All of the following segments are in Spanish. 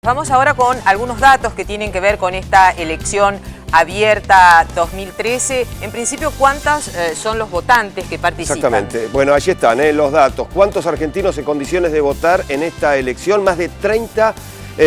Vamos ahora con algunos datos que tienen que ver con esta elección abierta 2013. En principio, ¿cuántos son los votantes que participan? Exactamente. Bueno, allí están los datos. ¿Cuántos argentinos en condiciones de votar en esta elección? Más de 30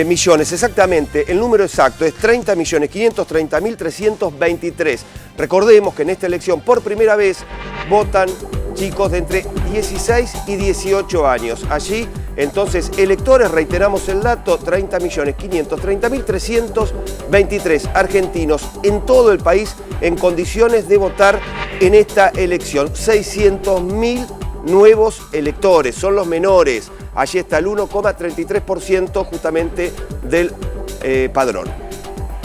millones. Exactamente, el número exacto es 30.530.323. Recordemos que en esta elección por primera vez votan chicos de entre 16 y 18 años. Allí, entonces, electores, reiteramos el dato, 30.530.323 argentinos en todo el país en condiciones de votar en esta elección. 600.000 nuevos electores, son los menores. Allí está el 1,33% justamente del padrón.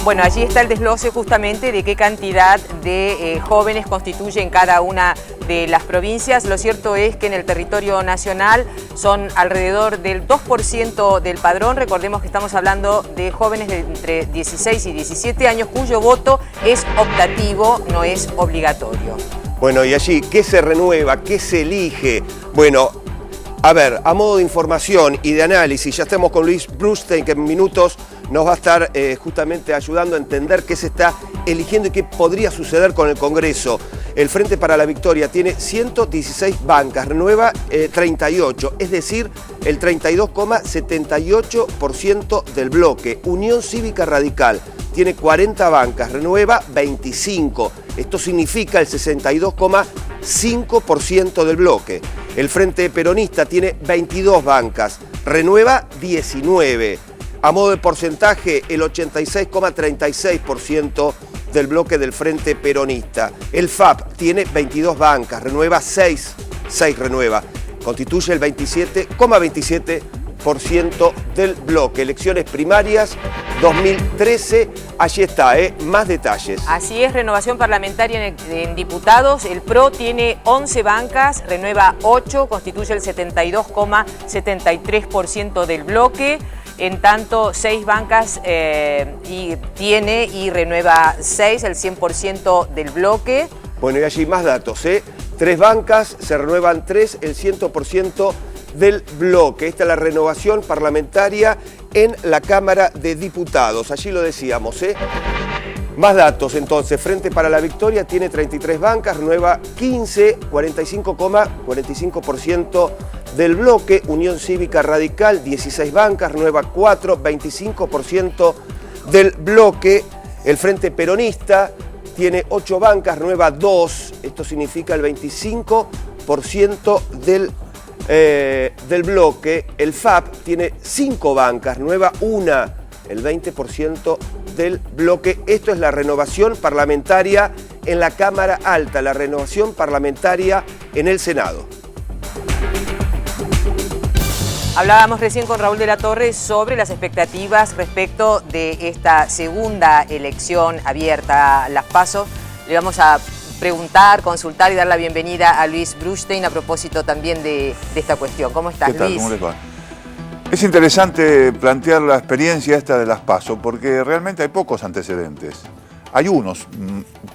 Bueno, allí está el desglose justamente de qué cantidad de jóvenes constituyen cada una de las provincias. Lo cierto es que en el territorio nacional son alrededor del 2% del padrón. Recordemos que estamos hablando de jóvenes de entre 16 y 17 años cuyo voto es optativo, no es obligatorio. Bueno, y allí, ¿qué se renueva? ¿Qué se elige? Bueno, a ver, a modo de información y de análisis, ya estamos con Luis Brustein, que en minutos nos va a estar justamente ayudando a entender qué se está eligiendo y qué podría suceder con el Congreso. El Frente para la Victoria tiene 116 bancas, renueva 38, es decir, el 32,78% del bloque. Unión Cívica Radical tiene 40 bancas, renueva 25. Esto significa el 62,5% del bloque. El Frente Peronista tiene 22 bancas, renueva 19. A modo de porcentaje, el 86,36% del bloque del Frente Peronista. El FAP tiene 22 bancas, renueva 6 renueva. Constituye el 27,27% del bloque. Elecciones primarias 2013, allí está, más detalles. Así es, renovación parlamentaria en diputados. El PRO tiene 11 bancas, renueva 8, constituye el 72,73% del bloque. En tanto, 6 bancas tiene y renueva 6, el 100% del bloque. Bueno, y allí más datos, 3 bancas, se renuevan 3, el 100% del bloque. Esta es la renovación parlamentaria en la Cámara de Diputados. Allí lo decíamos, Más datos, entonces. Frente para la Victoria tiene 33 bancas, renueva 15, 45,45% del bloque. Unión Cívica Radical, 16 bancas, renueva 4, 25% del bloque. El Frente Peronista tiene 8 bancas, renueva 2. Esto significa el 25% del bloque. El FAP tiene 5 bancas, renueva 1, el 20% del bloque. Esto es la renovación parlamentaria en la Cámara Alta, la renovación parlamentaria en el Senado. Hablábamos recién con Raúl de la Torre sobre las expectativas respecto de esta segunda elección abierta, las PASO. Le vamos a preguntar, consultar y dar la bienvenida a Luis Brustein a propósito también de esta cuestión. ¿Cómo estás, ¿Qué tal? Luis? ¿Cómo le va? Es interesante plantear la experiencia esta de las PASO porque realmente hay pocos antecedentes. Hay unos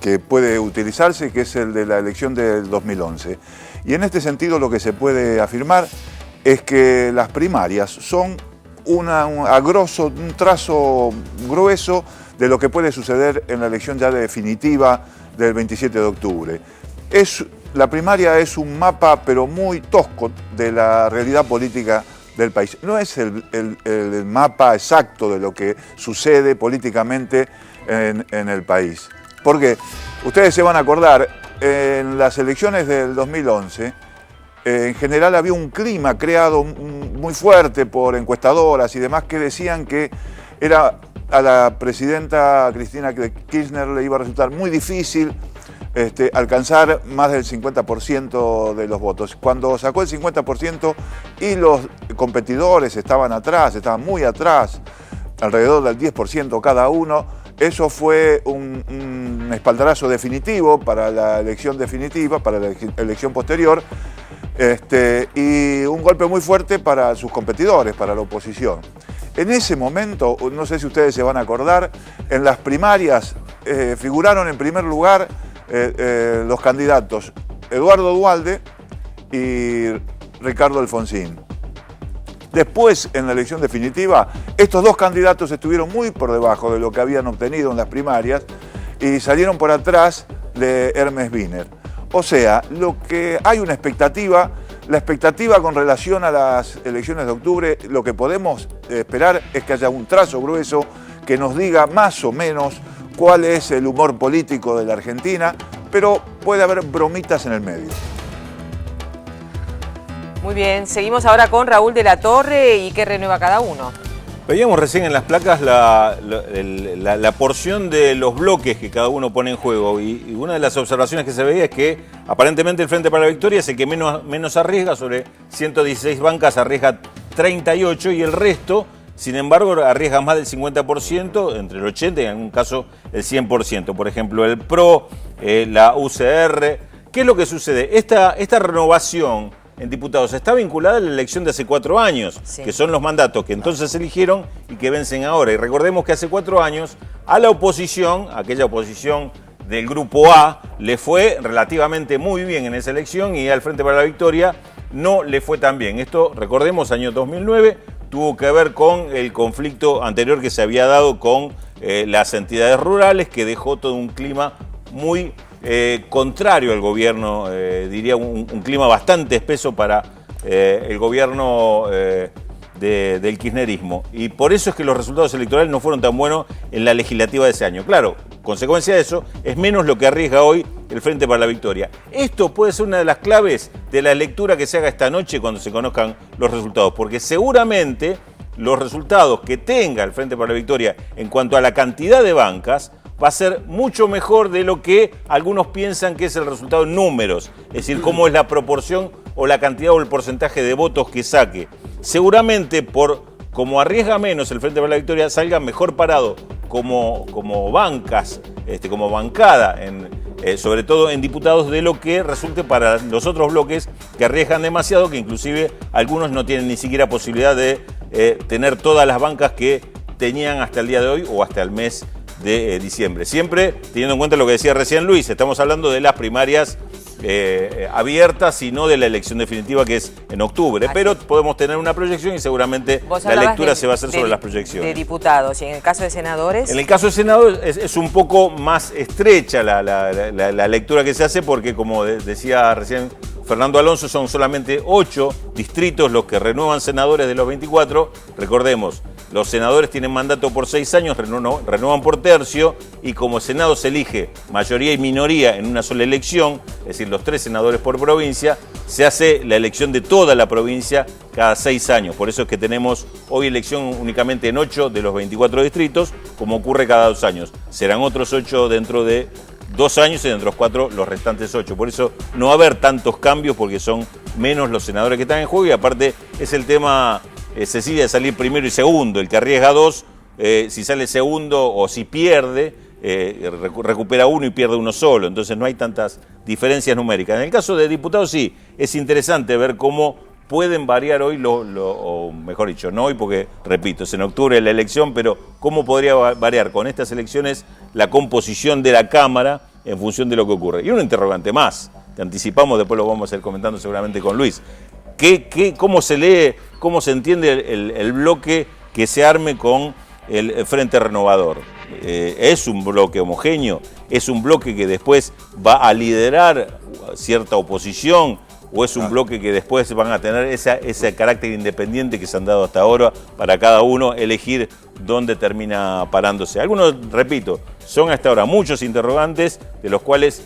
que puede utilizarse, que es el de la elección del 2011. Y en este sentido lo que se puede afirmar es que las primarias son un trazo grueso de lo que puede suceder en la elección ya definitiva del 27 de octubre. La primaria es un mapa, pero muy tosco, de la realidad política del país. No es el mapa exacto de lo que sucede políticamente en el país. Porque ustedes se van a acordar, en las elecciones del 2011, en general había un clima creado muy fuerte por encuestadoras y demás que decían que a la presidenta Cristina Kirchner le iba a resultar muy difícil alcanzar más del 50% de los votos. Cuando sacó el 50% y los competidores estaban muy atrás, alrededor del 10% cada uno, eso fue un espaldarazo definitivo para la elección definitiva, para la elección posterior, y un golpe muy fuerte para sus competidores, para la oposición. En ese momento, no sé si ustedes se van a acordar, en las primarias figuraron en primer lugar los candidatos Eduardo Duhalde y Ricardo Alfonsín. Después, en la elección definitiva, estos dos candidatos estuvieron muy por debajo de lo que habían obtenido en las primarias y salieron por atrás de Hermes Wiener. O sea, lo que hay una expectativa, la expectativa con relación a las elecciones de octubre, lo que podemos esperar es que haya un trazo grueso que nos diga más o menos cuál es el humor político de la Argentina, pero puede haber bromitas en el medio. Muy bien, seguimos ahora con Raúl de la Torre y qué renueva cada uno. Veíamos recién en las placas la porción de los bloques que cada uno pone en juego y una de las observaciones que se veía es que aparentemente el Frente para la Victoria es el que menos arriesga, sobre 116 bancas arriesga 38 y el resto, sin embargo, arriesga más del 50%, entre el 80% y en algún caso el 100%. Por ejemplo, el PRO, la UCR. ¿Qué es lo que sucede? Esta renovación en diputados está vinculada a la elección de hace 4 años, sí, que son los mandatos que entonces se eligieron y que vencen ahora. Y recordemos que hace 4 años a la oposición, aquella oposición del Grupo A, le fue relativamente muy bien en esa elección y al Frente para la Victoria no le fue tan bien. Esto, recordemos, año 2009, tuvo que ver con el conflicto anterior que se había dado con las entidades rurales, que dejó todo un clima muy contrario al gobierno, diría un clima bastante espeso para el gobierno del kirchnerismo. Y por eso es que los resultados electorales no fueron tan buenos en la legislativa de ese año. Claro, consecuencia de eso, es menos lo que arriesga hoy el Frente para la Victoria. Esto puede ser una de las claves de la lectura que se haga esta noche cuando se conozcan los resultados, porque seguramente los resultados que tenga el Frente para la Victoria en cuanto a la cantidad de bancas va a ser mucho mejor de lo que algunos piensan que es el resultado en números, es decir, cómo es la proporción o la cantidad o el porcentaje de votos que saque. Seguramente, como arriesga menos el Frente para la Victoria, salga mejor parado como bancas, como bancada, sobre todo en diputados, de lo que resulte para los otros bloques que arriesgan demasiado, que inclusive algunos no tienen ni siquiera posibilidad de tener todas las bancas que tenían hasta el día de hoy o hasta el mes de diciembre. Siempre teniendo en cuenta lo que decía recién Luis, estamos hablando de las primarias abiertas y no de la elección definitiva, que es en octubre, pero podemos tener una proyección y seguramente la lectura se va a hacer sobre las proyecciones. De diputados, y en el caso de senadores. En el caso de senadores es un poco más estrecha la lectura que se hace, porque como decía recién Fernando Alonso, son solamente 8 distritos los que renuevan senadores de los 24. Recordemos, los senadores tienen mandato por 6 años, renuevan por tercio, y como Senado se elige mayoría y minoría en una sola elección, es decir, los 3 senadores por provincia, se hace la elección de toda la provincia cada 6 años. Por eso es que tenemos hoy elección únicamente en 8 de los 24 distritos, como ocurre cada 2 años. Serán otros 8 dentro de 2 años y dentro de los 4 los restantes 8. Por eso no va a haber tantos cambios, porque son menos los senadores que están en juego, y aparte es el tema Cecilia de salir primero y segundo. El que arriesga 2, si sale segundo o si pierde, recupera 1 y pierde 1 solo. Entonces no hay tantas diferencias numéricas. En el caso de diputados sí, es interesante ver cómo pueden variar hoy, o mejor dicho, no hoy porque, repito, es en octubre la elección, pero cómo podría variar con estas elecciones la composición de la Cámara en función de lo que ocurre. Y un interrogante más, que anticipamos, después lo vamos a ir comentando seguramente con Luis. ¿Cómo se lee, cómo se entiende el bloque que se arme con el Frente Renovador? ¿Es un bloque homogéneo? ¿Es un bloque que después va a liderar cierta oposición? ¿O es un bloque que después van a tener ese carácter independiente que se han dado hasta ahora para cada uno elegir dónde termina parándose? Algunos, repito, son hasta ahora muchos interrogantes, de los cuales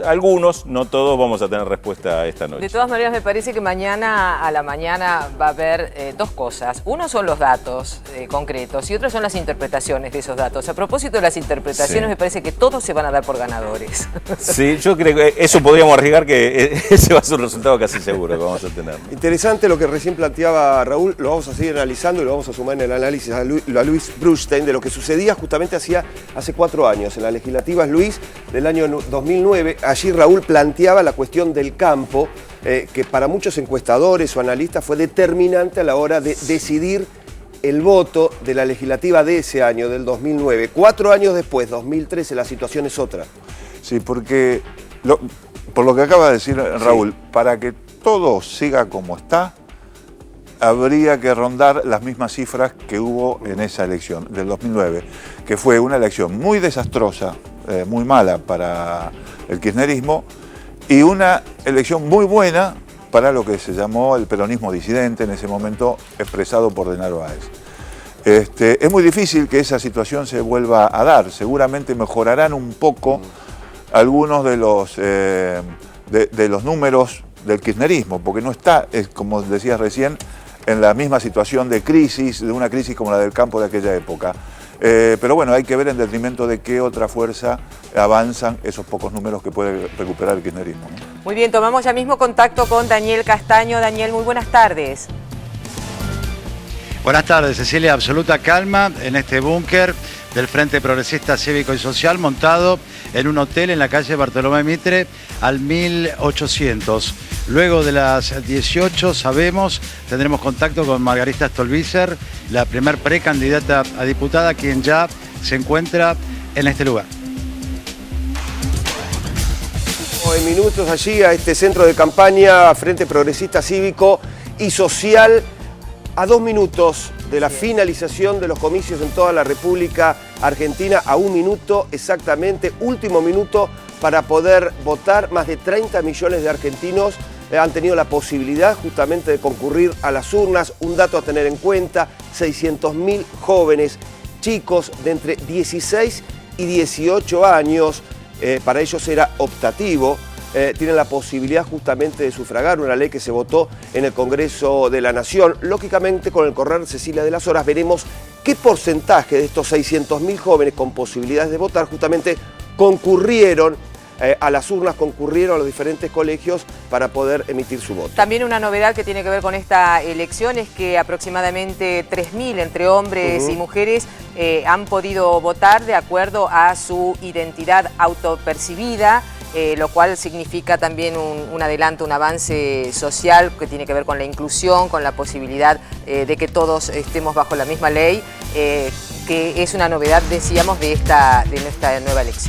algunos, no todos, vamos a tener respuesta esta noche. De todas maneras, me parece que mañana a la mañana va a haber 2 cosas. Uno son los datos concretos y otro son las interpretaciones de esos datos. A propósito de las interpretaciones, sí, me parece que todos se van a dar por ganadores. Sí, yo creo que eso podríamos arriesgar, que ese va a ser un resultado casi seguro que vamos a tener. Interesante lo que recién planteaba Raúl, lo vamos a seguir analizando y lo vamos a sumar en el análisis a Luis Brustein de lo que sucedía justamente hace 4 años en las legislativas, Luis, del año 2009. Allí Raúl planteaba la cuestión del campo, que para muchos encuestadores o analistas fue determinante a la hora de decidir el voto de la legislativa de ese año, del 2009. 4 años después, 2013, la situación es otra. Sí, porque por lo que acaba de decir Raúl, sí, para que todo siga como está, habría que rondar las mismas cifras que hubo en esa elección del 2009, que fue una elección muy desastrosa, muy mala para el kirchnerismo, y una elección muy buena para lo que se llamó el peronismo disidente, en ese momento expresado por De Narváez. Es muy difícil que esa situación se vuelva a dar. Seguramente mejorarán un poco algunos de los números del kirchnerismo, porque no está, como decías recién, en la misma situación de crisis, de una crisis como la del campo de aquella época. Pero bueno, hay que ver en detrimento de qué otra fuerza avanzan esos pocos números que puede recuperar el kirchnerismo, ¿no? Muy bien, tomamos ya mismo contacto con Daniel Castaño. Daniel, muy buenas tardes. Buenas tardes, Cecilia. Absoluta calma en este búnker del Frente Progresista Cívico y Social montado en un hotel en la calle Bartolomé Mitre al 1800. Luego de las 18, sabemos, tendremos contacto con Margarita Stolbizer, la primer precandidata a diputada, quien ya se encuentra en este lugar. En minutos allí a este centro de campaña Frente Progresista Cívico y Social, a 2 minutos de la finalización de los comicios en toda la República Argentina, a 1 minuto exactamente, último minuto para poder votar. Más de 30 millones de argentinos han tenido la posibilidad justamente de concurrir a las urnas. Un dato a tener en cuenta: 600.000 jóvenes, chicos de entre 16 y 18 años, para ellos era optativo, tienen la posibilidad justamente de sufragar una ley que se votó en el Congreso de la Nación. Lógicamente, con el correr, Cecilia, de las horas, veremos qué porcentaje de estos 600.000 jóvenes con posibilidades de votar justamente concurrieron a las urnas, concurrieron a los diferentes colegios para poder emitir su voto. También una novedad que tiene que ver con esta elección es que aproximadamente 3.000 entre hombres y mujeres han podido votar de acuerdo a su identidad autopercibida, lo cual significa también un adelanto, un avance social que tiene que ver con la inclusión, con la posibilidad de que todos estemos bajo la misma ley, que es una novedad, decíamos, de esta nueva elección.